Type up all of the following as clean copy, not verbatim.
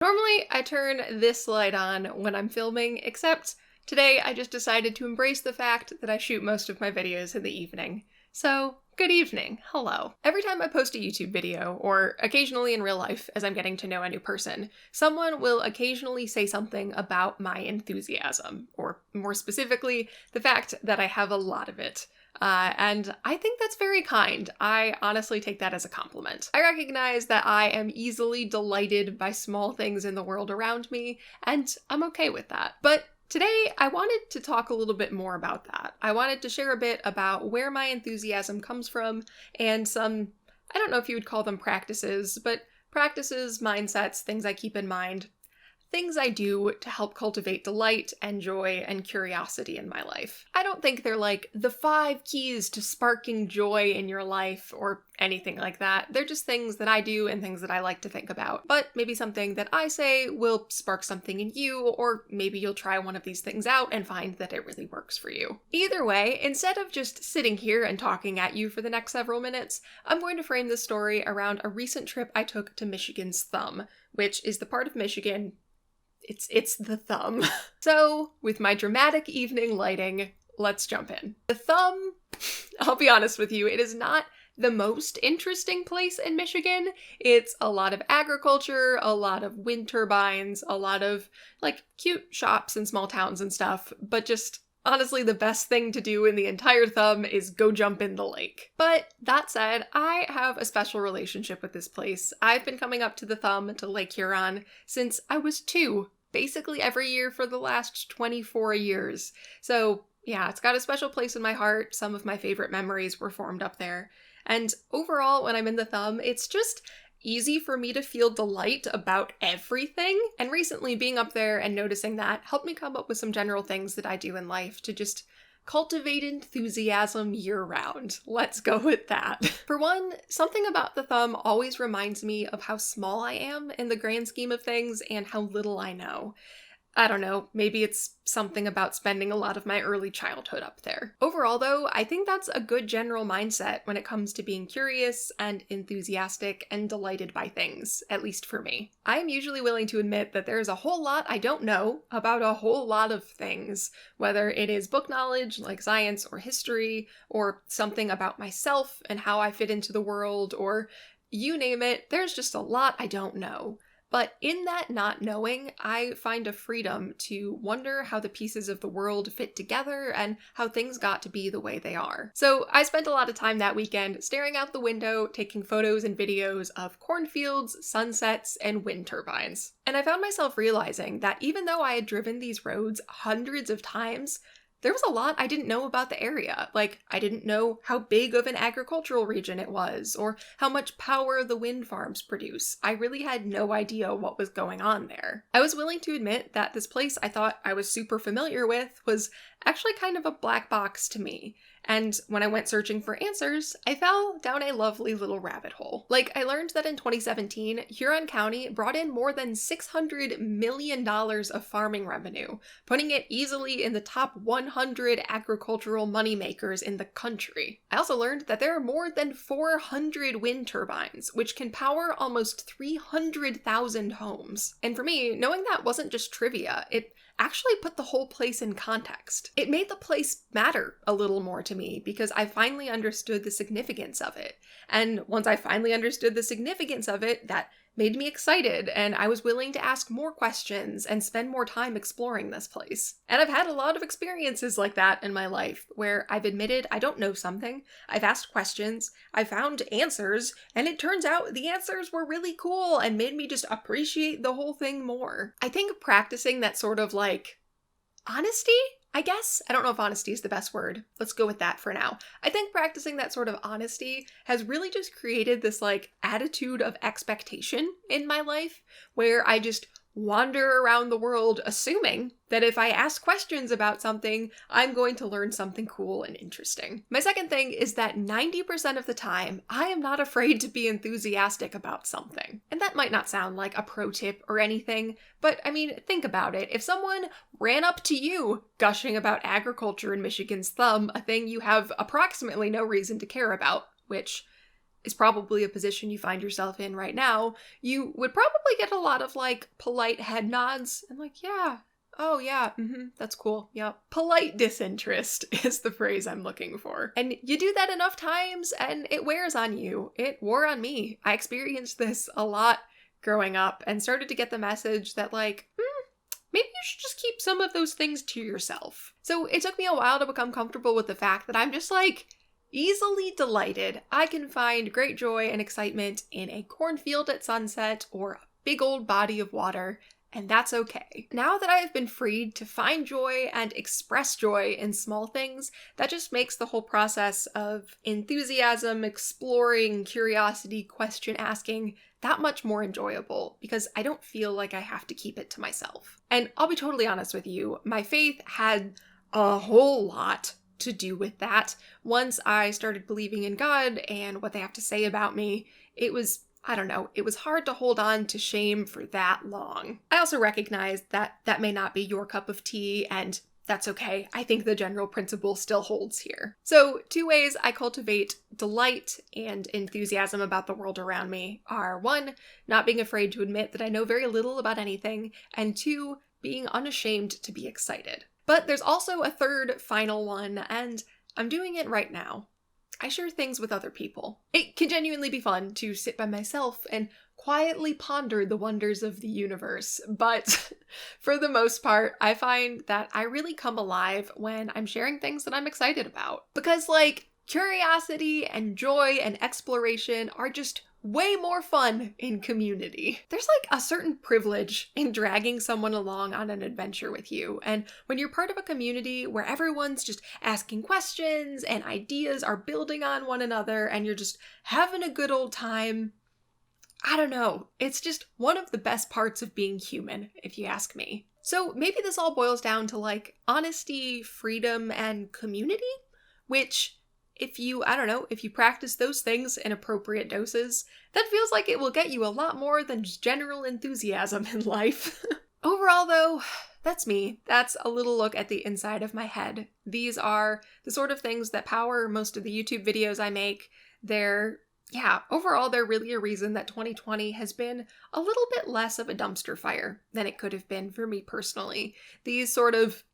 Normally, I turn this light on when I'm filming, except today I just decided to embrace the fact that I shoot most of my videos in the evening. So, good evening. Hello. Every time I post a YouTube video, or occasionally in real life as I'm getting to know a new person, someone will occasionally say something about my enthusiasm, or more specifically, the fact that I have a lot of it. And I think that's very kind. I honestly take that as a compliment. I recognize that I am easily delighted by small things in the world around me, and I'm okay with that. But today, I wanted to talk a little bit more about that. I wanted to share a bit about where my enthusiasm comes from and some, I don't know if you would call them practices, but practices, mindsets, things I keep in mind, things I do to help cultivate delight and joy and curiosity in my life. I don't think they're like the 5 keys to sparking joy in your life or anything like that. They're just things that I do and things that I like to think about. But maybe something that I say will spark something in you, or maybe you'll try one of these things out and find that it really works for you. Either way, instead of just sitting here and talking at you for the next several minutes, I'm going to frame this story around a recent trip I took to Michigan's Thumb, which is the part of Michigan. It's the Thumb. So, with my dramatic evening lighting, let's jump in. The Thumb, I'll be honest with you, it is not the most interesting place in Michigan. It's a lot of agriculture, a lot of wind turbines, a lot of, cute shops and small towns and stuff, but just honestly, the best thing to do in the entire Thumb is go jump in the lake. But that said, I have a special relationship with this place. I've been coming up to the Thumb, to Lake Huron, since I was 2, basically every year for the last 24 years. So yeah, it's got a special place in my heart. Some of my favorite memories were formed up there. And overall, when I'm in the Thumb, it's just easy for me to feel delight about everything. And recently being up there and noticing that helped me come up with some general things that I do in life to just cultivate enthusiasm year-round. Let's go with that. For one, something about the Thumb always reminds me of how small I am in the grand scheme of things and how little I know. I don't know, maybe it's something about spending a lot of my early childhood up there. Overall though, I think that's a good general mindset when it comes to being curious and enthusiastic and delighted by things, at least for me. I am usually willing to admit that there's a whole lot I don't know about a whole lot of things, whether it is book knowledge like science or history, or something about myself and how I fit into the world, or you name it, there's just a lot I don't know. But in that not knowing, I find a freedom to wonder how the pieces of the world fit together and how things got to be the way they are. So I spent a lot of time that weekend staring out the window, taking photos and videos of cornfields, sunsets, and wind turbines. And I found myself realizing that even though I had driven these roads hundreds of times, there was a lot I didn't know about the area. I didn't know how big of an agricultural region it was, or how much power the wind farms produce. I really had no idea what was going on there. I was willing to admit that this place I thought I was super familiar with was actually kind of a black box to me. And when I went searching for answers, I fell down a lovely little rabbit hole. I learned that in 2017, Huron County brought in more than $600 million of farming revenue, putting it easily in the top 100 agricultural moneymakers in the country. I also learned that there are more than 400 wind turbines, which can power almost 300,000 homes. And for me, knowing that wasn't just trivia, it actually put the whole place in context. It made the place matter a little more to me because I finally understood the significance of it. And once I finally understood the significance of it, that made me excited, and I was willing to ask more questions and spend more time exploring this place. And I've had a lot of experiences like that in my life, where I've admitted I don't know something, I've asked questions, I found answers, and it turns out the answers were really cool and made me just appreciate the whole thing more. I think practicing that sort of honesty, I guess? I don't know if honesty is the best word. Let's go with that for now. I think practicing that sort of honesty has really just created this attitude of expectation in my life where I just wander around the world assuming that if I ask questions about something, I'm going to learn something cool and interesting. My second thing is that 90% of the time, I am not afraid to be enthusiastic about something. And that might not sound like a pro tip or anything, but I mean, think about it. If someone ran up to you gushing about agriculture in Michigan's Thumb, a thing you have approximately no reason to care about, which is probably a position you find yourself in right now, you would probably get a lot of like polite head nods and like, yeah, oh yeah, that's cool, yep. Polite disinterest is the phrase I'm looking for. And you do that enough times and it wears on you. It wore on me. I experienced this a lot growing up and started to get the message that like, maybe you should just keep some of those things to yourself. So it took me a while to become comfortable with the fact that I'm just like, easily delighted. I can find great joy and excitement in a cornfield at sunset or a big old body of water, and that's okay. Now that I have been freed to find joy and express joy in small things, that just makes the whole process of enthusiasm, exploring, curiosity, question asking that much more enjoyable because I don't feel like I have to keep it to myself. And I'll be totally honest with you, my faith had a whole lot to do with that. Once I started believing in God and what they have to say about me, it was, I don't know, it was hard to hold on to shame for that long. I also recognize that that may not be your cup of tea, and that's okay. I think the general principle still holds here. So 2 ways I cultivate delight and enthusiasm about the world around me are 1, not being afraid to admit that I know very little about anything, and 2, being unashamed to be excited. But there's also a third final one, and I'm doing it right now. I share things with other people. It can genuinely be fun to sit by myself and quietly ponder the wonders of the universe, but for the most part, I find that I really come alive when I'm sharing things that I'm excited about. Because, like, curiosity and joy and exploration are just way more fun in community. There's like a certain privilege in dragging someone along on an adventure with you, and when you're part of a community where everyone's just asking questions and ideas are building on one another and you're just having a good old time, I don't know, it's just one of the best parts of being human, if you ask me. So maybe this all boils down to like honesty, freedom, and community, which if you practice those things in appropriate doses, that feels like it will get you a lot more than just general enthusiasm in life. Overall though, that's me. That's a little look at the inside of my head. These are the sort of things that power most of the YouTube videos I make. Overall, they're really a reason that 2020 has been a little bit less of a dumpster fire than it could have been for me personally. These sort of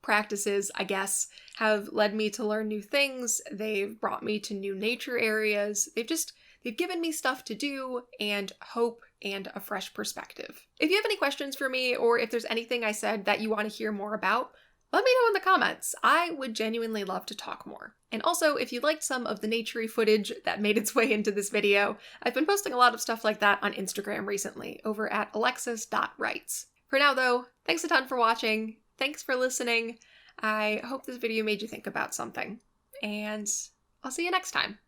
practices, I guess, have led me to learn new things. They've brought me to new nature areas. They've given me stuff to do and hope and a fresh perspective. If you have any questions for me, or if there's anything I said that you want to hear more about, let me know in the comments. I would genuinely love to talk more. And also, if you liked some of the naturey footage that made its way into this video, I've been posting a lot of stuff like that on Instagram recently, over at alexis.writes. For now though, thanks a ton for watching. Thanks for listening. I hope this video made you think about something, and I'll see you next time.